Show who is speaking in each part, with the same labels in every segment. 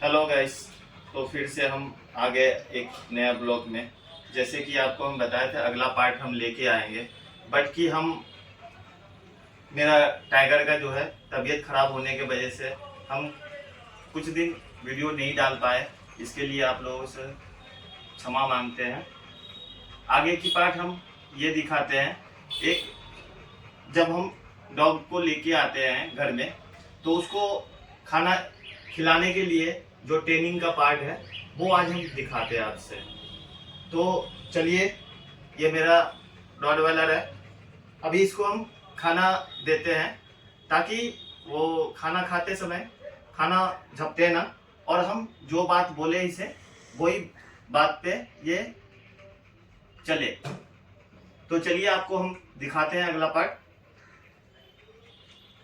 Speaker 1: Hello guys. तो फिर से हम आ गए एक नया ब्लॉग में। जैसे कि आपको हम बताए थे अगला पार्ट हम लेके आएंगे, बट कि हम मेरा टाइगर का जो है तबीयत खराब होने की वजह से हम कुछ दिन वीडियो नहीं डाल पाए। इसके लिए आप लोगों से क्षमा मांगते हैं। आगे की पार्ट हम ये दिखाते हैं। एक जब हम डॉग को लेके आते हैं घर में, तो उसको खाना खिलाने के लिए जो ट्रेनिंग का पार्ट है वो आज हम दिखाते हैं आपसे। तो चलिए, ये मेरा रॉटवाइलर है। अभी इसको हम खाना देते हैं ताकि वो खाना खाते समय खाना झपटे ना, और हम जो बात बोले इसे वही बात पे ये चले। तो चलिए आपको हम दिखाते हैं अगला पार्ट।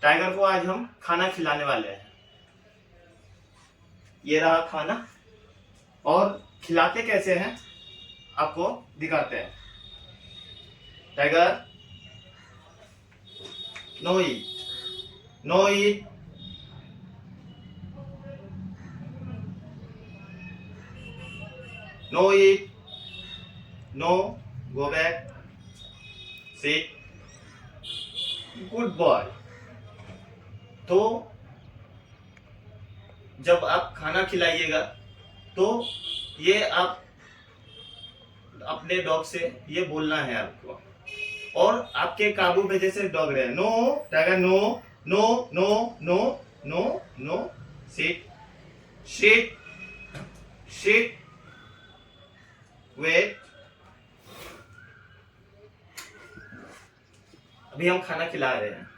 Speaker 1: टाइगर को आज हम खाना खिलाने वाले हैं। ये रहा खाना, और खिलाते कैसे हैं आपको दिखाते हैं। Tiger, no eat, no eat, no eat, no, go back, sit, good boy. तो जब आप खाना खिलाइएगा तो ये आप अपने डॉग से ये बोलना है आपको, और आपके काबू में जैसे डॉग रहे। No Tiger, no, no, no, no, no, no, sit, sit, sit, wait. अभी हम खाना खिला रहे हैं।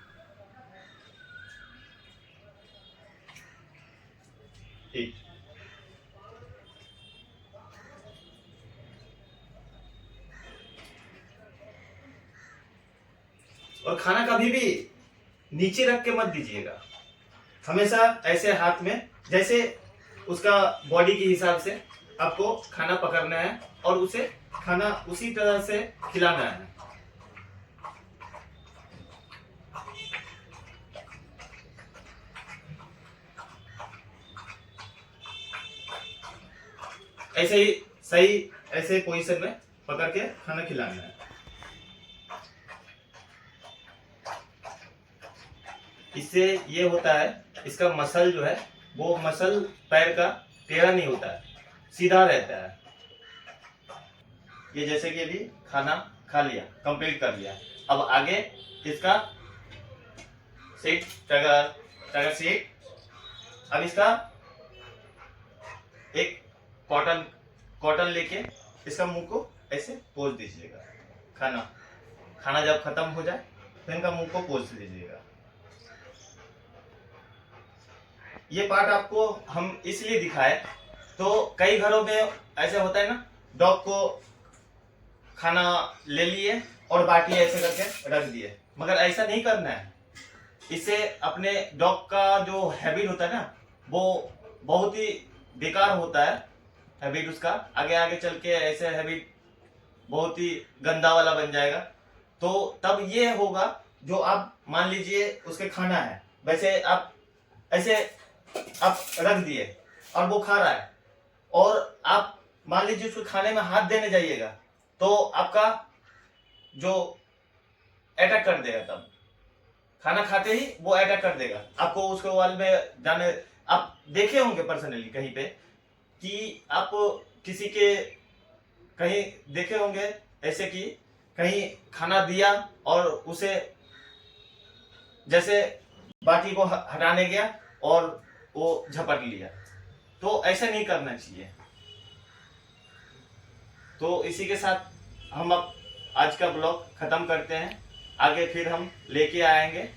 Speaker 1: ठीक। और खाना कभी भी नीचे रख के मत दीजिएगा, हमेशा ऐसे हाथ में, जैसे उसका बॉडी के हिसाब से आपको खाना पकड़ना है और उसे खाना उसी तरह से खिलाना है। ऐसे ही सही, ऐसे पोजीशन में पकड़ के खाना खिलाना है। इससे ये होता है, इसका मसल जो है वो मसल पैर का टेढ़ा नहीं होता है, सीधा रहता है। ये जैसे कि अभी खाना खा लिया, कंप्लीट कर लिया। अब आगे इसका सीट, टाइगर, टाइगर सीट। अब इसका एक कॉटन कॉटन लेके इसका मुंह को ऐसे पोंछ दीजिएगा। खाना खाना जब खत्म हो जाए तो इनका मुंह को पोंछ दीजिएगा। ये पार्ट आपको हम इसलिए दिखाए, तो कई घरों में ऐसे होता है ना, डॉग को खाना ले लिए और बाटी ऐसे करके रख दिए, मगर ऐसा नहीं करना है। इससे अपने डॉग का जो हैबिट होता है ना, वो बहुत ही बेकार होता है। हैबिट उसका आगे आगे चल के ऐसे हैबिट बहुत ही गंदा वाला बन जाएगा। तो तब ये होगा, जो आप मान लीजिए उसके खाना है, वैसे आप ऐसे आप रख दिए और वो खा रहा है, और आप मान लीजिए उसको खाने में हाथ देने जाइएगा तो आपका जो अटैक कर देगा। तब खाना खाते ही वो अटैक कर देगा आपको। उसके वाल में जाने, आप देखे होंगे पर्सनली कहीं पे कि आप किसी के कहीं देखे होंगे ऐसे कि कहीं खाना दिया और उसे जैसे बाटी को हटाने गया और वो झपट लिया। तो ऐसा नहीं करना चाहिए। तो इसी के साथ हम अब आज का ब्लॉग खत्म करते हैं। आगे फिर हम लेके आएंगे